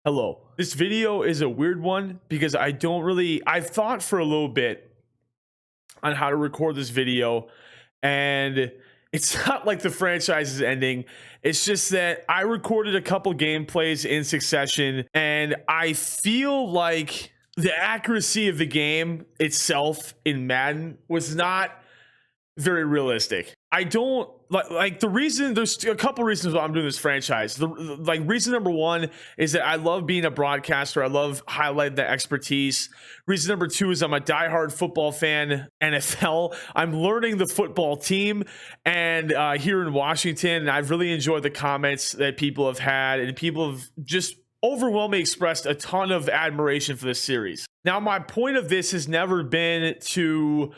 Hello. This video is a weird one because I've thought for a little bit on how to record this video, and it's not like the franchise is ending. It's just that I recorded a couple gameplays in succession, and I feel like the accuracy of the game itself in Madden was not very realistic. I don't like the reason. There's a couple reasons why I'm doing this franchise. Reason number one is that I love being a broadcaster. I love highlighting the expertise. Reason number two is I'm a diehard football fan. NFL. I'm learning the football team, and here in Washington, and I've really enjoyed the comments that people have had, and people have just overwhelmingly expressed a ton of admiration for this series. Now, my point of this has never been to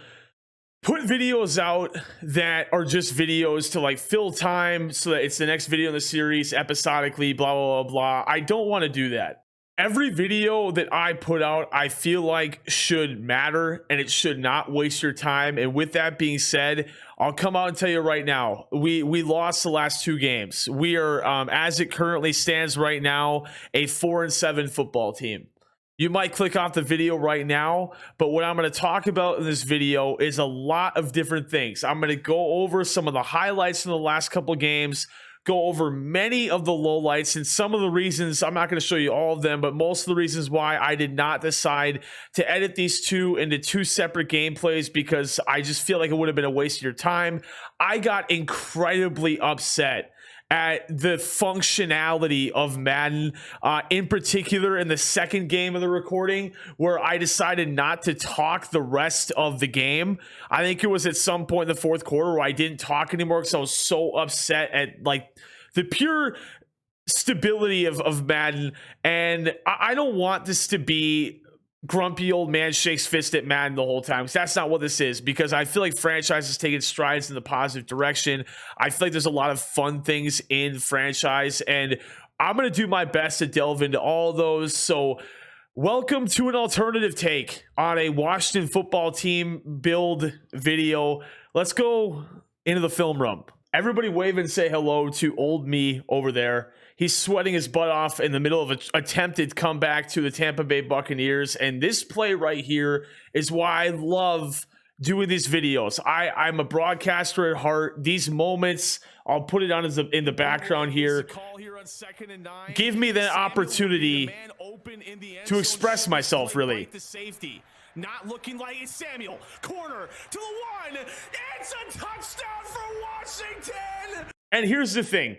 put videos out that are just videos to like fill time so that it's the next video in the series episodically, blah, blah, blah, blah. I don't want to do that. Every video that I put out, I feel like should matter and it should not waste your time. And with that being said, I'll come out and tell you right now, we lost the last two games. We are, as it currently stands right now, a 4-7 football team. You might click off the video right now, but what I'm going to talk about in this video is a lot of different things. I'm going to go over some of the highlights from the last couple games, go over many of the lowlights, and some of the reasons. I'm not going to show you all of them, but most of the reasons why I did not decide to edit these two into two separate gameplays, because I just feel like it would have been a waste of your time. I got incredibly upset at the functionality of Madden, in particular in the second game of the recording, where I decided not to talk the rest of the game. I think it was at some point in the fourth quarter where I didn't talk anymore because I was so upset at like the pure stability of Madden. And I don't want this to be grumpy old man shakes fist at Madden the whole time, because that's not what this is. Because I feel like franchise is taking strides in the positive direction. I feel like there's a lot of fun things in franchise, and I'm going to do my best to delve into all those. So welcome to an alternative take on a Washington football team build video. Let's go into the film room. Everybody wave and say hello to old me over there. He's sweating his butt off in the middle of an attempted comeback to the Tampa Bay Buccaneers. And this play right here is why I love doing these videos. I'm a broadcaster at heart. These moments, I'll put it on in the background here. Give me the opportunity to express myself, really. Not looking like it's Samuel. Corner to the one. It's a touchdown for Washington. And here's the thing.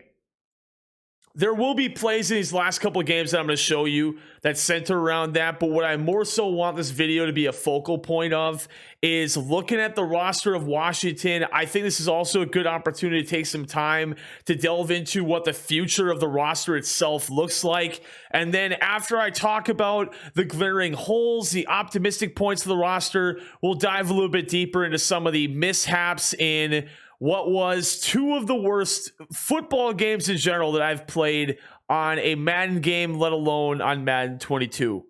There will be plays in these last couple of games that I'm going to show you that center around that. But what I more so want this video to be a focal point of is looking at the roster of Washington. I think this is also a good opportunity to take some time to delve into what the future of the roster itself looks like. And then after I talk about the glaring holes, the optimistic points of the roster, we'll dive a little bit deeper into some of the mishaps in what was two of the worst football games in general that I've played on a Madden game, let alone on Madden 22.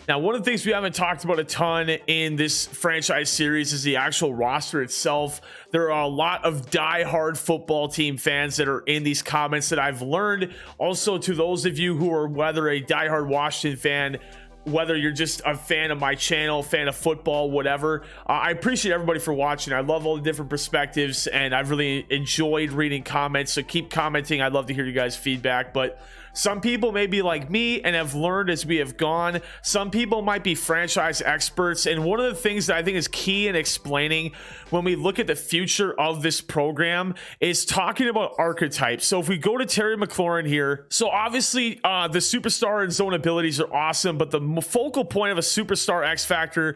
Now, one of the things we haven't talked about a ton in this franchise series is the actual roster itself. There are a lot of diehard football team fans that are in these comments that I've learned. Also, to those of you who are whether a diehard Washington fan, whether you're just a fan of my channel, fan of football, whatever, I appreciate everybody for watching. I love all the different perspectives, and I've really enjoyed reading comments, so keep commenting. I'd love to hear you guys' feedback. But some people may be like me and have learned as we have gone. Some people might be franchise experts, and one of the things that I think is key in explaining when we look at the future of this program is talking about archetypes. So if we go to Terry McLaurin here, so obviously the superstar and zone abilities are awesome, but the focal point of a superstar X factor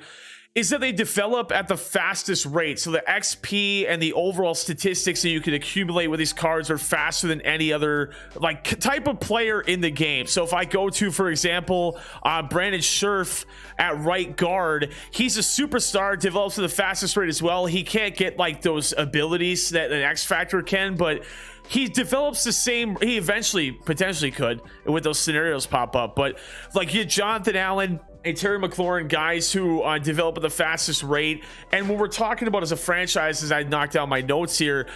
is that they develop at the fastest rate. So the XP and the overall statistics that you can accumulate with these cards are faster than any other like type of player in the game. So if I go to, for example, Brandon Scherf at right guard, he's a superstar, develops at the fastest rate as well. He can't get like those abilities that an X Factor can, but he develops the same. He eventually potentially could with those scenarios pop up. But like you, Jonathan Allen and Terry McLaurin, guys who develop at the fastest rate. And what we're talking about as a franchise, as I knock down my notes here,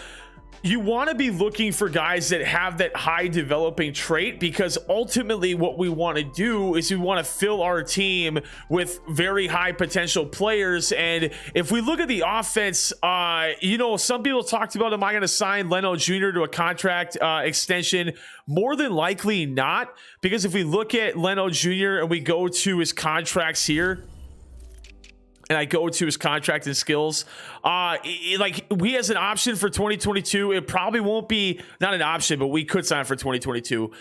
you want to be looking for guys that have that high developing trait, because ultimately what we want to do is we want to fill our team with very high potential players. And if we look at the offense, you know, some people talked about, am I going to sign Leno Jr. to a contract extension? More than likely not, because if we look at Leno Jr. and we go to his contracts here, and I go to his contract and skills, like we has an option for 2022. It probably won't be, not an option, but we could sign for 2022.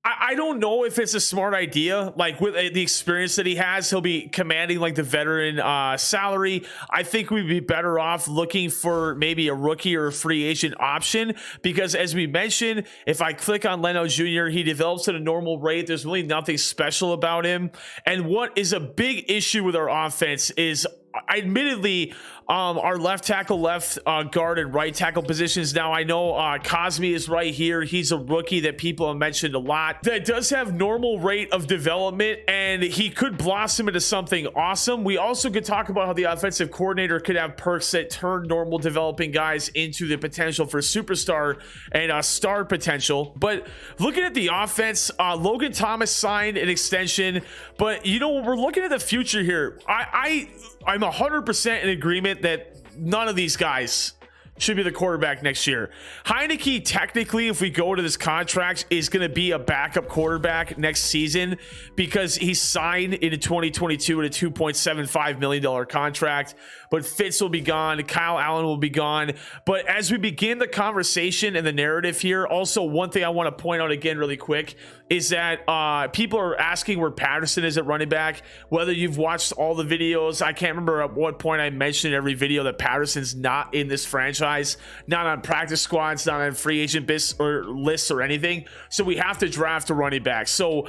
I don't know if it's a smart idea. Like with the experience that he has, he'll be commanding like the veteran salary. I think we'd be better off looking for maybe a rookie or a free agent option, because as we mentioned, if I click on Leno Jr., he develops at a normal rate. There's really nothing special about him. And what is a big issue with our offense is, admittedly, our left tackle, left guard, and right tackle positions. Now, I know Cosme is right here. He's a rookie that people have mentioned a lot, that does have normal rate of development, and he could blossom into something awesome. We also could talk about how the offensive coordinator could have perks that turn normal developing guys into the potential for superstar and star potential. But looking at the offense, Logan Thomas signed an extension, but you know, we're looking at the future here. I'm 100% in agreement that none of these guys should be the quarterback next year. Heineke, technically, if we go to this contract, is going to be a backup quarterback next season, because he signed in 2022 at a $2.75 million contract. But Fitz will be gone. Kyle Allen will be gone. But as we begin the conversation and the narrative here, also one thing I want to point out again really quick is that people are asking where Patterson is at running back. Whether you've watched all the videos, I can't remember at what point I mentioned in every video that Patterson's not in this franchise, not on practice squads, not on free agent lists or anything. So we have to draft a running back. So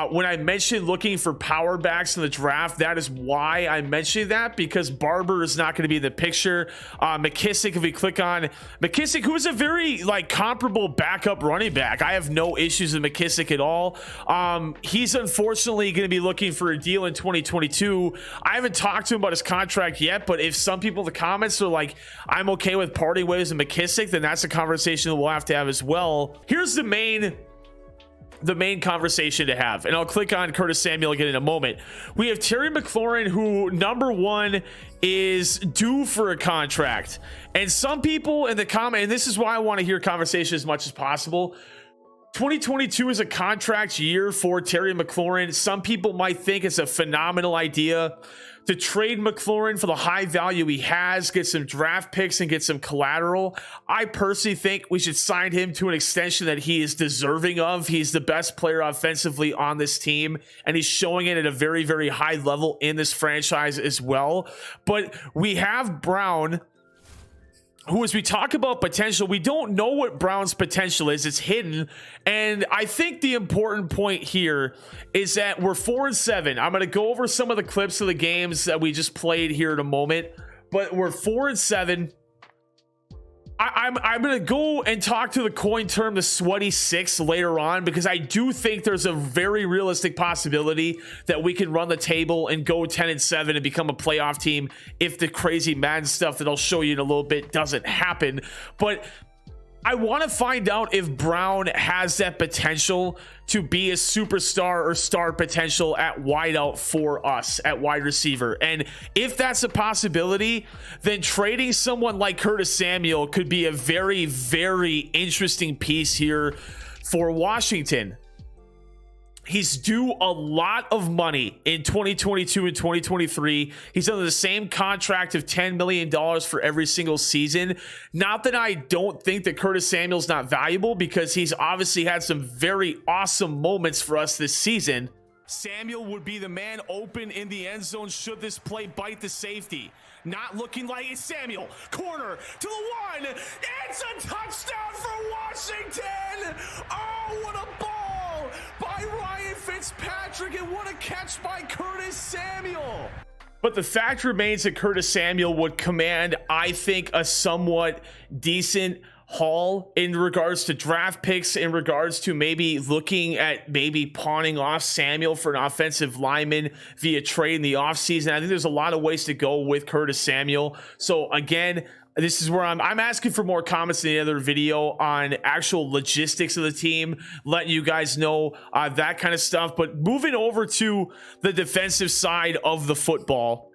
when I mentioned looking for power backs in the draft, that is why I mentioned that, because Barber is not going to be in the picture. McKissick, if we click on McKissick, who is a very like comparable backup running back, I have no issues with McKissick at all. He's unfortunately going to be looking for a deal in 2022. I haven't talked to him about his contract yet, but if some people in the comments are like, I'm okay with parting ways with McKissick, then that's a conversation that we'll have to have as well. Here's the main conversation to have, and I'll click on Curtis Samuel again in a moment. We have Terry McLaurin, who number one is due for a contract, and some people in the comment, and this is why I want to hear conversation as much as possible, 2022 is a contract year for Terry McLaurin. Some people might think it's a phenomenal idea to trade McLaurin for the high value he has, get some draft picks and get some collateral. I personally think we should sign him to an extension that he is deserving of. He's the best player offensively on this team, and he's showing it at a very, very high level in this franchise as well. But we have Brown, who, as we talk about potential, we don't know what Brown's potential is. It's hidden. And I think the important point here is that we're 4-7. I'm going to go over some of the clips of the games that we just played here in a moment, but we're 4-7. I'm going to go and talk to the coin term, the sweaty six, later on, because I do think there's a very realistic possibility that we can run the table and go 10-7 and become a playoff team if the crazy Madden stuff that I'll show you in a little bit doesn't happen. But I want to find out if Brown has that potential to be a superstar or star potential at wideout for us at wide receiver. And if that's a possibility, then trading someone like Curtis Samuel could be a very, very interesting piece here for Washington. He's due a lot of money in 2022 and 2023. He's under the same contract of $10 million for every single season. Not that I don't think that Curtis Samuel's not valuable, because he's obviously had some very awesome moments for us this season. Samuel would be the man open in the end zone should this play bite the safety. Not looking like it's Samuel. Corner to the one. It's a touchdown for Washington. Oh, what a ball by Ryan Fitzpatrick, and what a catch by Curtis Samuel. But the fact remains that Curtis Samuel would command, I think, a somewhat decent haul in regards to draft picks, in regards to maybe looking at maybe pawning off Samuel for an offensive lineman via trade in the offseason. I think there's a lot of ways to go with Curtis Samuel. So again, This is where I'm asking for more comments in the other video on actual logistics of the team, letting you guys know that kind of stuff. But moving over to the defensive side of the football,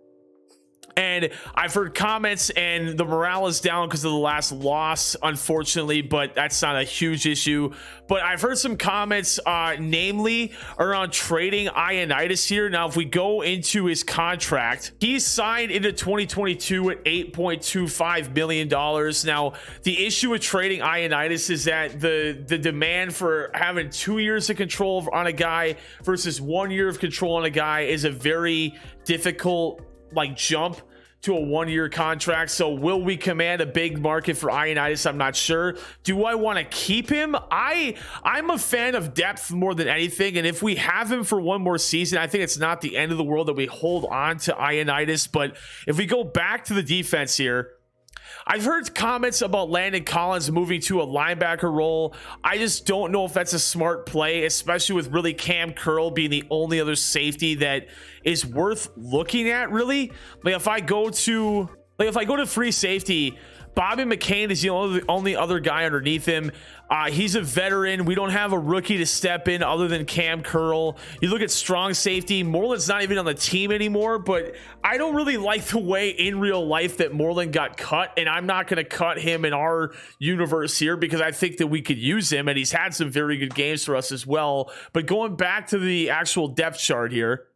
and I've heard comments and the morale is down because of the last loss, unfortunately, but that's not a huge issue. But I've heard some comments, namely around trading Ioannidis here. Now, if we go into his contract, he's signed into 2022 at $8.25 million. Now, the issue with trading Ioannidis is that the demand for having 2 years of control on a guy versus 1 year of control on a guy is a very difficult jump to a 1 year contract. So will we command a big market for Ioannidis? I'm not sure. Do I want to keep him? I'm a fan of depth more than anything, and if we have him for one more season, I think it's not the end of the world that we hold on to Ioannidis. But if we go back to the defense here, I've heard comments about Landon Collins moving to a linebacker role. I just don't know if that's a smart play, especially with really Cam Curl being the only other safety that is worth looking at, really. If I go to free safety, Bobby McCain is the only other guy underneath him. He's a veteran. We don't have a rookie to step in other than Cam Curl. You look at strong safety, Moreland's not even on the team anymore, but I don't really like the way in real life that Moreland got cut, and I'm not going to cut him in our universe here because I think that we could use him, and he's had some very good games for us as well. But going back to the actual depth chart here,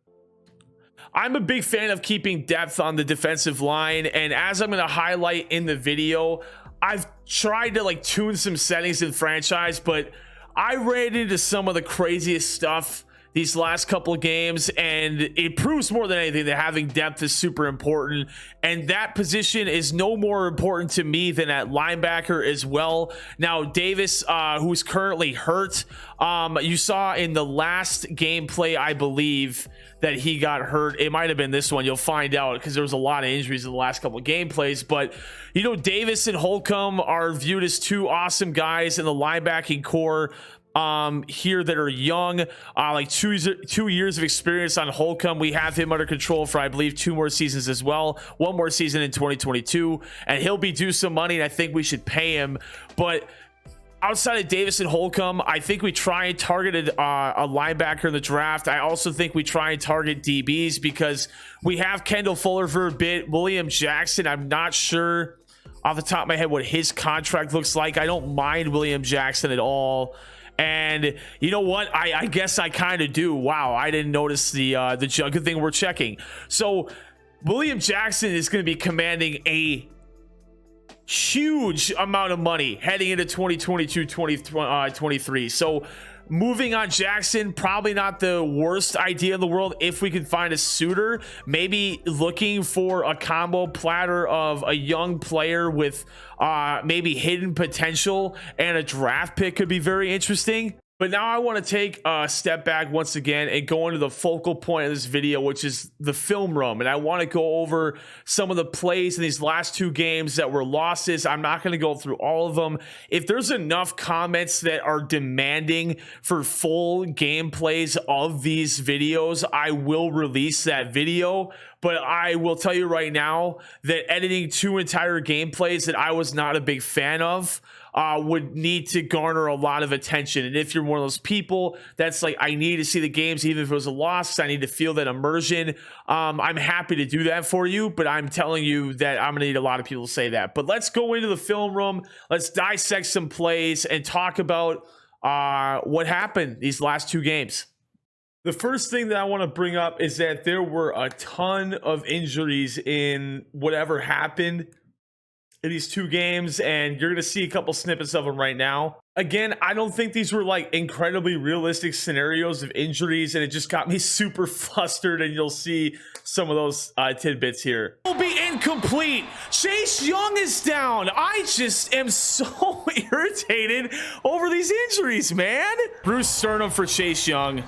I'm a big fan of keeping depth on the defensive line, and as I'm going to highlight in the video, I've tried to tune some settings in franchise, but I ran into some of the craziest stuff these last couple of games, and it proves more than anything that having depth is super important, and that position is no more important to me than at linebacker as well. Now, Davis, who's currently hurt, you saw in the last gameplay, I believe, that he got hurt. It might have been this one. You'll find out because there was a lot of injuries in the last couple of gameplays. But, Davis and Holcomb are viewed as two awesome guys in the linebacking core here that are young, 2 years of experience on Holcomb. We have him under control for, I believe, 2 more seasons as well. 1 more season in 2022, and he'll be due some money, and I think we should pay him. But outside of Davis and Holcomb, I think we try and target a linebacker in the draft. I also think we try and target DBs because we have Kendall Fuller for a bit. William Jackson, I'm not sure off the top of my head what his contract looks like. I don't mind William Jackson at all. And you know what? I guess I kind of do. Wow, I didn't notice the good thing we're checking. So William Jackson is going to be commanding a huge amount of money heading into 2022-2023. So moving on Jackson, probably not the worst idea in the world if we can find a suitor. Maybe looking for a combo platter of a young player with maybe hidden potential and a draft pick could be very interesting. But now I want to take a step back once again and go into the focal point of this video, which is the film room. And I want to go over some of the plays in these last 2 games that were losses. I'm not going to go through all of them. If there's enough comments that are demanding for full gameplays of these videos, I will release that video. But I will tell you right now that editing 2 entire gameplays that I was not a big fan of would need to garner a lot of attention. And if you're one of those people that's I need to see the games even if it was a loss, I need to feel that immersion, I'm happy to do that for you, but I'm telling you that I'm gonna need a lot of people to say that. But let's go into the film room, let's dissect some plays and talk about what happened these last 2 games. The first thing that I want to bring up is that there were a ton of injuries in whatever happened in these 2 games, and you're going to see a couple snippets of them right now. Again, I don't think these were incredibly realistic scenarios of injuries, and it just got me super flustered, and you'll see some of those tidbits here. Will be incomplete. Chase Young is down. I just am so irritated over these injuries, man. Bruce Sternum for Chase Young.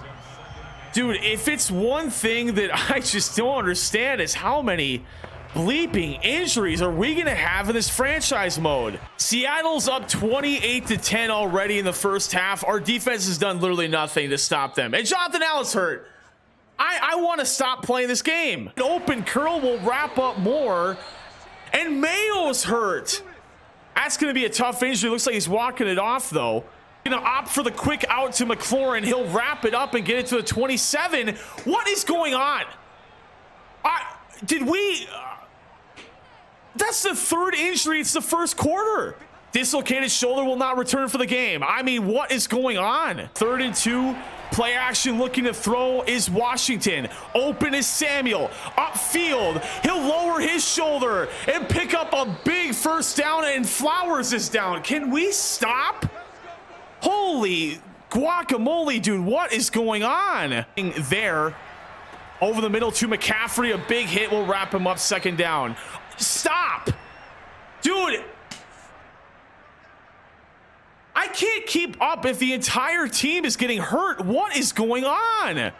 Dude, if it's one thing that I just don't understand is how many bleeping injuries are we gonna have in this franchise mode? Seattle's up 28-10 already in the first half. Our defense has done literally nothing to stop them. And Jonathan Allen's hurt. I want to stop playing this game. An open curl will wrap up more. And Mayo's hurt. That's going to be a tough injury. Looks like he's walking it off, though. Going to opt for the quick out to McLaurin. He'll wrap it up and get it to the 27. What is going on? That's the third injury. It's the first quarter. Dislocated shoulder will not return for the game. I mean, what is going on? 3rd and 2. Play action looking to throw is Washington. Open is Samuel. Upfield. He'll lower his shoulder and pick up a big first down, and Flowers is down. Can we stop? Holy guacamole, dude. What is going on? There. Over the middle to McCaffrey. A big hit will wrap him up. 2nd down. Stop. Dude. I can't keep up if the entire team is getting hurt. What is going on?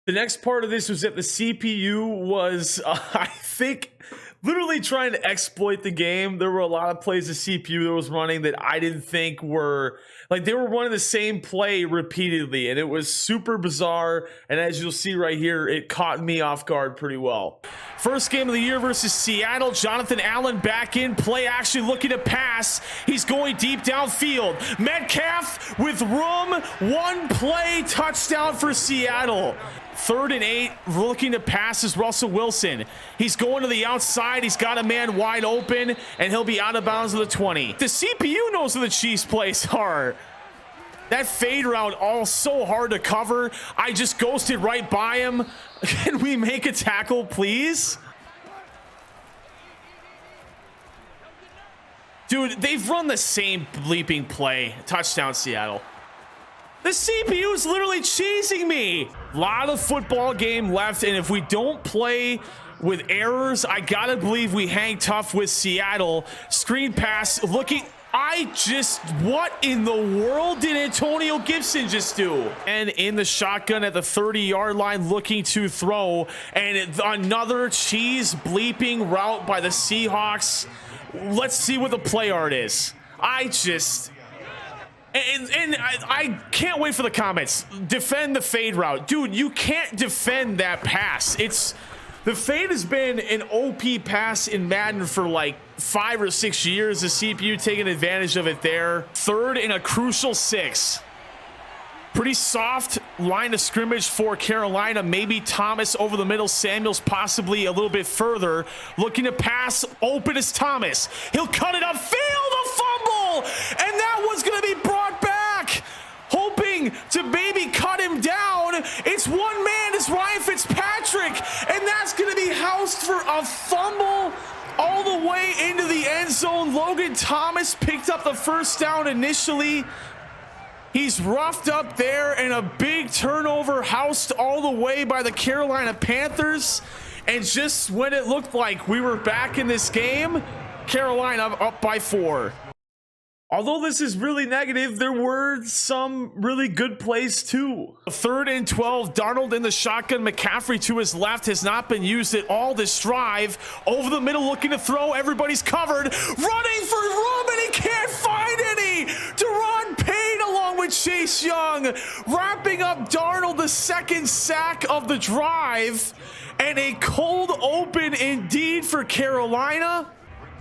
The next part of this was that the CPU was, I think, literally trying to exploit the game. There were a lot of plays the CPU that was running that I didn't think were, like, they were running the same play repeatedly, and it was super bizarre. And as you'll see right here, it caught me off guard pretty well. First game of the year versus Seattle. Jonathan Allen back in play action looking to pass. He's going deep downfield. Metcalf with room. 1 play touchdown for Seattle. 3rd and 8, looking to pass is Russell Wilson. He's going to the outside. He's got a man wide open, and he'll be out of bounds of the 20. The CPU knows where the Chiefs' plays are. That fade route all so hard to cover. I just ghosted right by him. Can we make a tackle, please? Dude, they've run the same bleeping play. Touchdown, Seattle. The CPU is literally cheesing me. A lot of football game left, and if we don't play with errors, I gotta believe we hang tough with Seattle. Screen pass looking... what in the world did Antonio Gibson just do? And in the shotgun at the 30-yard line looking to throw, and another cheese bleeping route by the Seahawks. Let's see what the play art is. I can't wait for the comments. Defend the fade route. Dude, you can't defend that pass. The fade has been an OP pass in Madden for like 5 or 6 years. The CPU taking advantage of it there. 3rd and a crucial 6. Pretty soft line of scrimmage for Carolina. Maybe Thomas over the middle. Samuel's possibly a little bit further. Looking to pass. Open is Thomas. He'll cut it upfield. A fumble. And that one's going to be brought back. Hoping to maybe cut him down. It's one man. It's Ryan Fitzpatrick. And that's going to be housed for a fumble all the way into the end zone. Logan Thomas picked up the first down initially. He's roughed up there, and a big turnover housed all the way by the Carolina Panthers. And just when it looked like we were back in this game, Carolina up by 4. Although this is really negative, there were some really good plays too. 3rd and 12, Darnold in the shotgun. McCaffrey to his left has not been used at all this drive. Over the middle looking to throw. Everybody's covered. Running for room, and he can't find any. Deron Payne along with Chase Young. Wrapping up Darnold, the 2nd sack of the drive. And a cold open indeed for Carolina.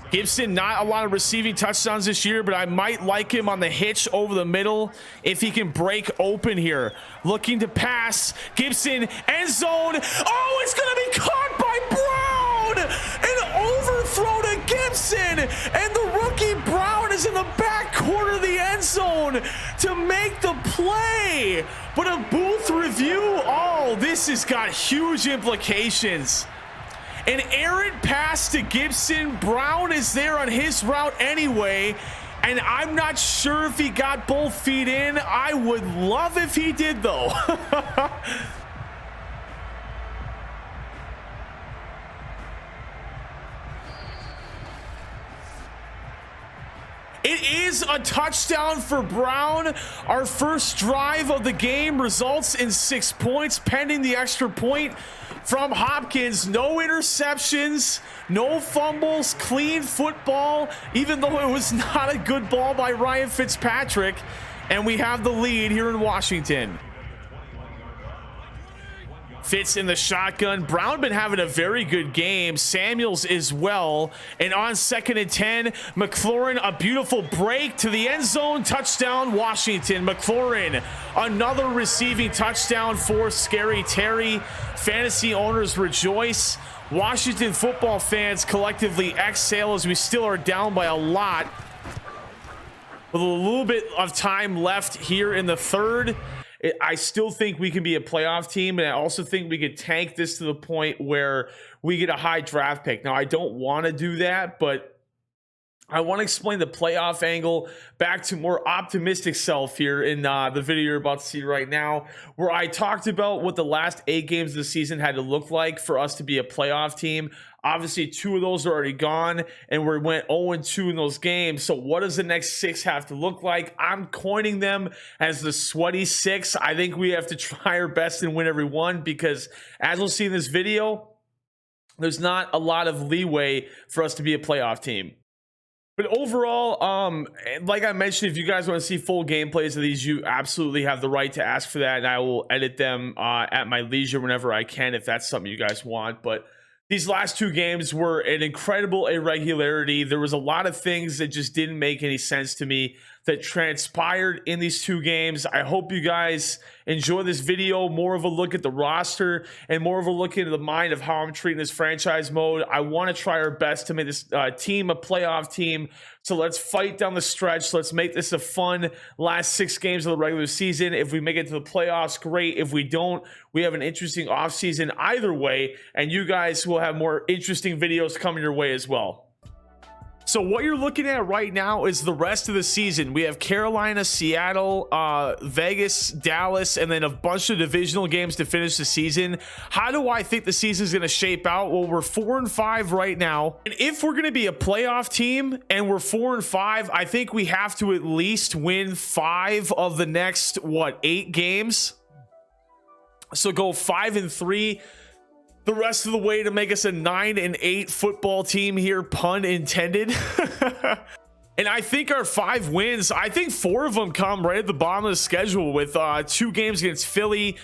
Gibson, not a lot of receiving touchdowns this year, but I might like him on the hitch over the middle if he can break open here. Looking to pass. Gibson, end zone. Oh, it's going to be caught by Brown. An overthrow to Gibson. And the rookie Brown is in the back corner of the end zone to make the play. But a booth review, oh, this has got huge implications. An errant pass to Gibson. Brown is there on his route anyway, and I'm not sure if he got both feet in. I would love if he did, though. It is a touchdown for Brown. Our first drive of the game results in 6 points, pending the extra point from Hopkins. No interceptions, no fumbles, clean football, even though it was not a good ball by Ryan— and we have the lead here in Washington. Fitz in the shotgun. Brown been having a very good game. Samuels as well. And on 2nd and 10, McLaurin, a beautiful break to the end zone. Touchdown, Washington. McLaurin, another receiving touchdown for Scary Terry. Fantasy owners rejoice. Washington football fans collectively exhale as we still are down by a lot. With a little bit of time left here in the third, I still think we can be a playoff team, and I also think we could tank this to the point where we get a high draft pick. Now, I don't want to do that, but I want to explain the playoff angle back to more optimistic self here in the video you're about to see right now, where I talked about what the last 8 games of the season had to look like for us to be a playoff team. Obviously, 2 of those are already gone, and we went 0-2 in those games. So what does the next 6 have to look like? I'm coining them as the sweaty 6. I think we have to try our best and win every one because, as we'll see in this video, there's not a lot of leeway for us to be a playoff team. But overall, like I mentioned, if you guys want to see full gameplays of these, you absolutely have the right to ask for that, and I will edit them at my leisure whenever I can if that's something you guys want. But these last 2 games were an incredible irregularity. There was a lot of things that just didn't make any sense to me that transpired in these 2 games. I hope you guys enjoy this video, more of a look at the roster and more of a look into the mind of how I'm treating this franchise mode. I want to try our best to make this team a playoff team. So let's fight down the stretch. Let's make this a fun last 6 games of the regular season. If we make it to the playoffs, great. If we don't, we have an interesting offseason either way, and you guys will have more interesting videos coming your way as well. So what you're looking at right now is the rest of the season. We have Carolina, Seattle, Vegas, Dallas, and then a bunch of divisional games to finish the season. How do I think the season is going to shape out? Well, we're 4-5 right now. And if we're going to be a playoff team and we're 4-5, I think we have to at least win 5 of the next, 8 games? So go 5-3. The rest of the way to make us a 9-8 football team here, pun intended. And I think our 5 wins, I think 4 of them come right at the bottom of the schedule with 2 games against Philly,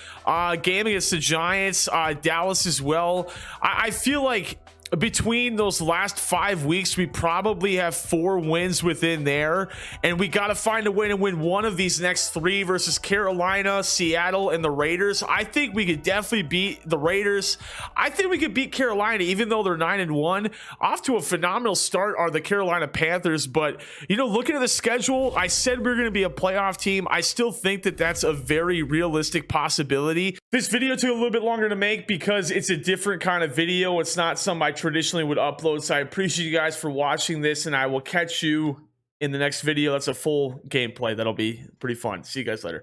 game against the Giants, Dallas as well. I feel like between those last 5 weeks, we probably have 4 wins within there, and we got to find a way to win one of these next 3 versus Carolina, Seattle, and the Raiders. I think we could definitely beat the Raiders. I think we could beat Carolina, even though they're 9-1. Off to a phenomenal start are the Carolina Panthers, but you know, looking at the schedule, I said we were going to be a playoff team. I still think that that's a very realistic possibility. This video took a little bit longer to make because it's a different kind of video. It's not something I traditionally would upload, so I appreciate you guys for watching this, and I will catch you in the next video. That's a full gameplay. That'll be pretty fun. See you guys later.